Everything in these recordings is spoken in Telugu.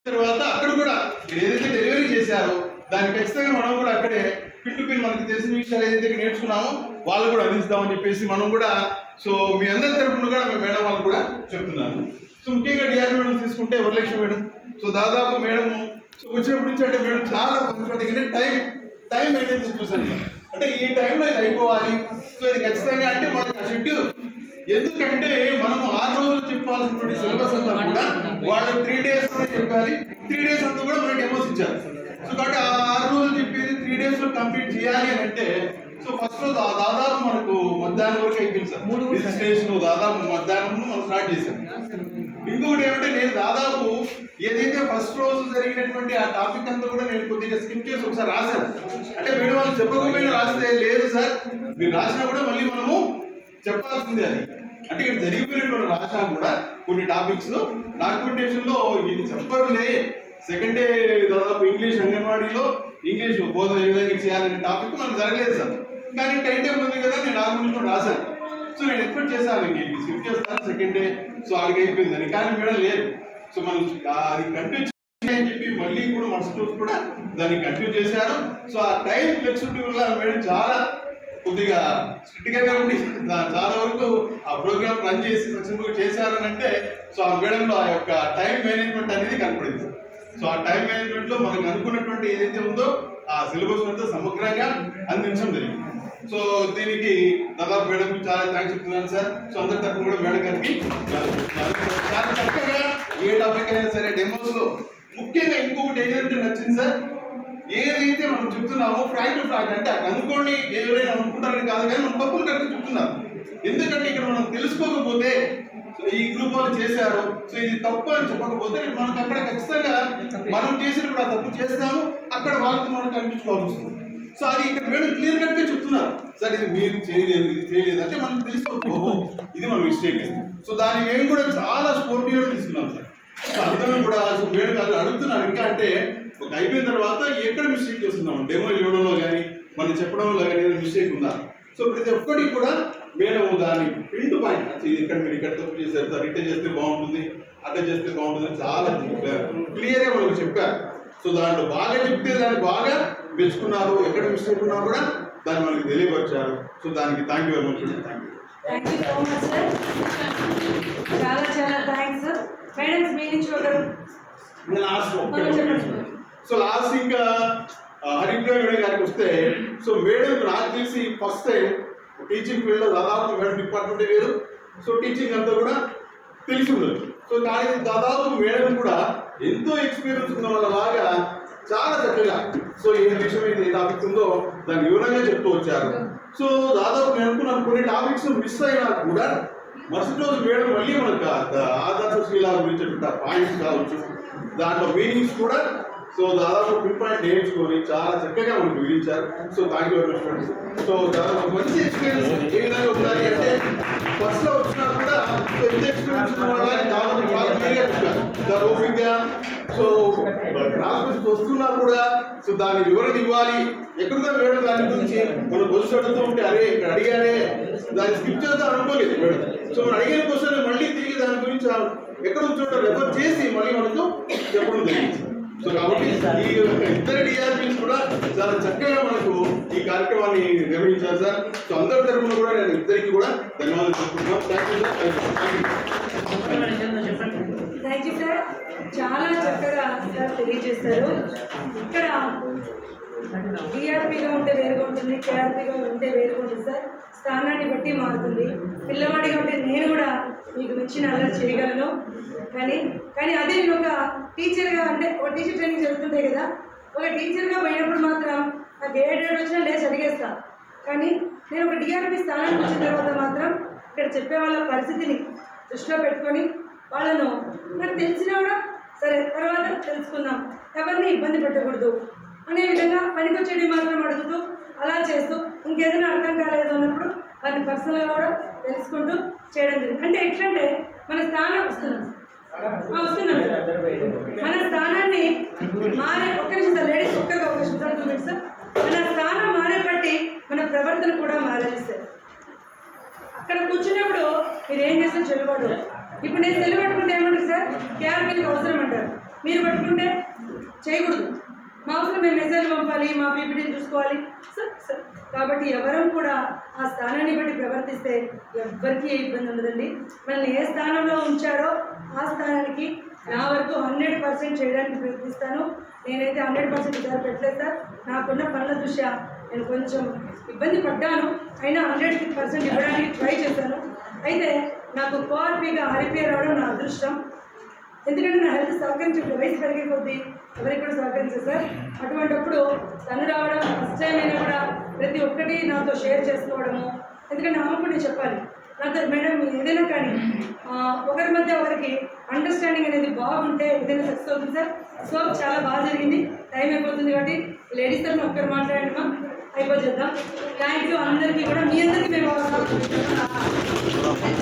తర్వాత అక్కడ కూడా ఏదైతే డెలివరీ చేశారో దాన్ని ఖచ్చితంగా మనం కూడా అక్కడే పిన్ టు పిన్ మనకి తెలిసిన విషయాలు ఏదైతే నేర్చుకున్నామో వాళ్ళు కూడా అందిస్తామని చెప్పేసి మనం కూడా సో మీ అందరి తరఫున కూడా మేము మేడం వాళ్ళు కూడా చెప్తున్నాను. సో ముఖ్యంగా డిఆర్ మేడం తీసుకుంటే వరలక్ష్మి మేడం, సో దాదాపు మేడం వచ్చినప్పటి నుంచి అంటే మేడం చాలా కొంచెం టైం మెయింటైన్ చూసాను. అంటే ఈ టైంలో ఇది అయిపోవాలి, సో ఇది ఖచ్చితంగా అంటే మనకి షెడ్యూల్. ఎందుకంటే మనం 6 రోజులు చెప్పాల్సినటువంటి సిలబస్ అంతా కూడా వాళ్ళు 3 days చెప్పాలి. 3 days అంతా కూడా మనకి డెమోస్ ఇచ్చారు. సో కాబట్టి ఆ 6 రోజులు చెప్పేది 3 days లో కంప్లీట్ చేయాలి అని అంటే సో ఫస్ట్ రోజు దాదాపు మనకు మధ్యాహ్నం వరకు అయిపోయింది సార్. రిజిస్ట్రేషన్ దాదాపు మధ్యాహ్నం మనం స్టార్ట్ చేశాం. ఇంకొకటి ఏమంటే నేను దాదాపు ఏదైతే ఫస్ట్ రోజు జరిగినటువంటి ఆ టాపిక్ అంతా కూడా నేను కొద్దిగా స్కిప్ చేసి ఒకసారి రాశాను. అంటే వీడు వాళ్ళు చెప్పకపోయినా రాస్తే లేదు సార్ మీరు రాసినా కూడా మళ్ళీ మనము చెప్పాల్సిందే అది. అంటే ఇక్కడ జరిగిపోయినటువంటి రాసినా కూడా కొన్ని టాపిక్స్ డాక్యుమెంటేషన్ లో ఇది చెప్పరులే. సెకండ్ డే దాదాపు ఇంగ్లీష్ అంగన్వాడీలో ఇంగ్లీష్ బోధన ఏ విధంగా చేయాలనే టాపిక్ మనకు జరగలేదు సార్. కానీ టైం టేబుల్ ఉంది కదా నేను డాక్యుమెంటేషన్ రాశాను. సో నేను ఎక్స్పెక్ట్ చేశాను ఇంక స్కిప్ చేస్తాను సెకండ్ డే సో అడిగి అయిపోయిందని. కానీ మేడం లేదు. సో మనం అది కంటిన్యూ అని చెప్పి మళ్ళీ కూడా మరుసటి రోజు కూడా దాన్ని కంటిన్యూ చేశారు. సో ఆ టైం ఫ్లెక్సిబిలిటీ వల్ల మేడం చాలా కొద్దిగా స్ట్రిక్ట్ గా ఉండి చాలా వరకు ఆ ప్రోగ్రామ్ రన్ చేసి సక్సెస్ఫుల్ చేశారని అంటే సో ఆ మేడంలో ఆ యొక్క టైం మేనేజ్మెంట్ అనేది కనపడింది. సో ఆ టైం మేనేజ్మెంట్ లో మనకు అనుకున్నటువంటి ఏదైతే ఉందో ఆ సిలబస్ అంతా సమగ్రంగా అందించడం జరిగింది. సో దీనికి దాదాపు మేడం చాలా థ్యాంక్స్ చెప్తున్నాను సార్. సో అందరి తరఫున కూడా మేడం గారికి చాలా చక్కగా ఏ టాపిక్ అయినా సరే డెమోస్ లో ముఖ్యంగా ఇంకొకటి ఏదైతే నచ్చింది సార్, ఏదైతే మనం చెప్తున్నామో ఫ్రాక్ట్ టు ఫ్రాక్ట్ అంటే అనుకోండి ఎవరైనా అనుకుంటారని కాదు కానీ మనం తప్పులు కరెక్ట్ చెప్తున్నారు. ఎందుకంటే ఇక్కడ మనం తెలుసుకోకపోతే ఈ గ్రూప్ వాళ్ళు చేశారు సో ఇది తప్పు అని చెప్పకపోతే మనకు అక్కడ ఖచ్చితంగా మనం చేసినప్పుడు ఆ తప్పు చేస్తాము, అక్కడ వాళ్ళకి మనం కనిపించుకోవాల్సి వస్తుంది. సో అది ఇక్కడ మేడం క్లియర్ కట్ గా చెప్తున్నారు సార్ ఇది మీరు చేయలేదు ఇది చేయలేదు అంటే మనం తెలుసుకో ఇది మన మిస్టేక్. సో దాన్ని మేము కూడా చాలా స్పోర్టివ్గా తీసుకున్నాం సార్. సో అందరం కూడా మేడం గారు అడుగుతున్నారు ఇంకా అంటే ఒక అయిపోయిన తర్వాత ఎక్కడ మిస్టేక్ చేస్తున్నాం డెమో ఇవ్వడంలో కానీ మనం చెప్పడంలో కానీ ఏదైనా మిస్టేక్ ఉందా. సో ప్రతి ఒక్కటి కూడా మేడం దాన్ని ప్రింట్ పాయింట్ ఇక్కడ మీరు ఇక్కడ తప్పు చేశారు సార్ ఇట్లా చేస్తే బాగుంటుంది అట్లా చేస్తే బాగుంటుంది అని చాలా క్లియర్గా మనకు చెప్పారు. సో దాంట్లో బాగా చెప్తే దాన్ని బాగా మెచ్చుకున్నారు, ఎక్కడ మిస్టేక్ ఉన్నా కూడా దాన్ని మనకి తెలియపరిచారు. సో దానికి thank you very much. Thank you so much sir. చాలా చాలా థ్యాంక్స్ మేడమ్స్. మీ నుంచి ఒకరు సో లాస్ట్ ఇంకా హరిప్రియ మేడం గారికి వస్తే సో మేడం నాకు తెలిసి ఫస్ట్ టైం టీచింగ్ ఫీల్డ్ లో దాదాపు మేడం డిపార్ట్మెంట్ లేదు. సో టీచింగ్ అంతా కూడా తెలిసి ఉండదు. సో కానీ దాదాపు మేడం కూడా ఎంతో ఎక్స్పీరియన్స్ ఉన్న వాళ్ళలాగా చాలా చక్కగా సో ఏ విషయం అయితే ఏ టాపిక్ ఉందో దాన్ని వివరంగా చెప్తూ వచ్చారు. సో దాదాపు నేను అనుకున్నాను కొన్ని టాపిక్స్ మిస్ అయినా కూడా మరుసటి రోజు మేడం మళ్ళీ మనకు ఆదర్శశీల గురించి పాయింట్స్ కావచ్చు దాంట్లో మీనింగ్స్ కూడా సో దాదాపు పిన్ పాయింట్ నేర్చుకొని చాలా చక్కగా మనకు వివరించారు. So thank you very much. So దాదాపు మంచి ఎక్స్పీరియన్స్ ఏ విధంగా ఉండాలి అంటే ఫస్ట్ లో వచ్చినా కూడా ఎంత ఎక్స్పీరియన్స్ ఉన్న వాళ్ళని దాదాపు బాగా క్లియర్గా చెప్పారు ఓపిక్గా. సో ట్రాన్స్ఫర్స్ వస్తున్నా కూడా సో దాని వివరణ ఇవ్వాలి. ఎక్కడున్నా మేడం దాని గురించి మనం క్వశ్చన్ అడుగుతూ ఉంటే అరే ఇక్కడ అడిగానే దాన్ని స్కిప్ చేద్దాం అనుకోలేదు మేడం. సో మనం అడిగిన క్వశ్చన్ మళ్ళీ తిరిగి దాని గురించి ఎక్కడ చోట రెఫర్ చేసి మళ్ళీ మనకు చెప్పడం జరిగింది. సో కాబట్టి ఈ ఇద్దరు డిఆర్పీస్ కూడా చాలా చక్కగా మనకు ఈ కార్యక్రమాన్ని నిర్వహించారు సార్. సో అందరి తరఫున కూడా నేను ఇద్దరికి కూడా ధన్యవాదాలు చెప్పుకుంటున్నాను. Thank you sir. చాలా చక్కగా సార్ తెలియజేస్తారు. ఇక్కడ డిఆర్పీగా ఉంటే వేరుగా ఉంటుంది, కేఆర్పీగా ఉంటే వేరుగా ఉంటుంది సార్. స్థానాన్ని బట్టి మారుతుంది. పిల్లవాడిగా ఉంటే నేను కూడా మీకు మించిన అల్లరి చేయగలను. కానీ అదే నేను ఒక టీచర్గా అంటే ఒక టీచర్ ట్రైనింగ్ జరుగుతుంటాయి కదా, ఒక టీచర్గా పోయినప్పుడు మాత్రం నాకు ఏ డేట్ వచ్చినా లేచి అడిగేస్తా. కానీ నేను ఒక డిఆర్పీ స్థానానికి వచ్చిన తర్వాత మాత్రం ఇక్కడ చెప్పే వాళ్ళ పరిస్థితిని దృష్టిలో పెట్టుకొని వాళ్ళను నాకు తెలిసినా కూడా సరే తర్వాత తెలుసుకుందాం, ఎవరిని ఇబ్బంది పెట్టకూడదు అనే విధంగా పనికొచ్చేది మాత్రం అడుగుతూ అలా చేస్తూ ఇంకేదైనా అర్థం కాలేదు అన్నప్పుడు వారిని పర్సనల్గా కూడా తెలుసుకుంటూ చేయడం జరిగింది. అంటే ఎట్లంటే మన స్థానం వస్తున్నాం మన స్థానాన్ని మారే ఒక్క నిమిషం సార్ లేడీస్ ఒక్కగా ఒక నిమిషం సార్ మన స్థానం మారే బట్టి మన ప్రవర్తన కూడా మారాలి సార్. అక్కడ కూర్చున్నప్పుడు మీరు ఏం చేస్తే చెల్లుబాటు. ఇప్పుడు నేను చెల్లుబట్టుకుంటే ఏమంటారు సార్ కేఆర్పీకి అవసరం అంటారు. మీరు పట్టుకుంటే చేయకూడదు. మా అవసరం మేము మెసేజ్ పంపాలి, మా పీపీటీని చూసుకోవాలి సార్. కాబట్టి ఎవరం కూడా ఆ స్థానాన్ని బట్టి ప్రవర్తిస్తే ఎవ్వరికీ ఏ ఇబ్బంది ఉండదండి. మనల్ని ఏ స్థానంలో ఉంచాడో ఆ స్థానానికి నా వరకు 100% చేయడానికి ప్రయత్నిస్తాను. నేనైతే 100% ఇద్దరు పెట్టలేదు సార్. నాకున్న పనుల దృష్ట్యా నేను కొంచెం ఇబ్బంది పడ్డాను, అయినా 100% ఇవ్వడానికి ట్రై చేశాను. అయితే నాకు కోఆర్పీగా హరిపే రావడం నా అదృష్టం. ఎందుకంటే నా హెల్త్ సహకరించే వయసు పెరిగే కొద్దీ ఎవరికి కూడా సహకరించారు సార్. అటువంటిప్పుడు తను రావడం ఫస్ట్ టైం అయినా కూడా ప్రతి ఒక్కటి నాతో షేర్ చేసుకోవడము. ఎందుకంటే ఆమె కూడా నేను చెప్పాలి, నాతో మేడం ఏదైనా కానీ ఒకరి మధ్య ఒకరికి అండర్స్టాండింగ్ అనేది బాగుంటే ఏదైనా సక్సెస్ అవుతుంది సార్. సో చాలా బాగా జరిగింది. టైం అయిపోతుంది కాబట్టి లేడీస్ తరఫున ఒక్కరు మాట్లాడండి మా, అయిపోచేద్దాం. థ్యాంక్ యూ అందరికీ కూడా. మీ అందరికీ మేము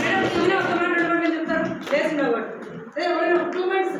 మేడం ఒక మాట చెప్తారు, లేచి ఉండకూడదు. 2 months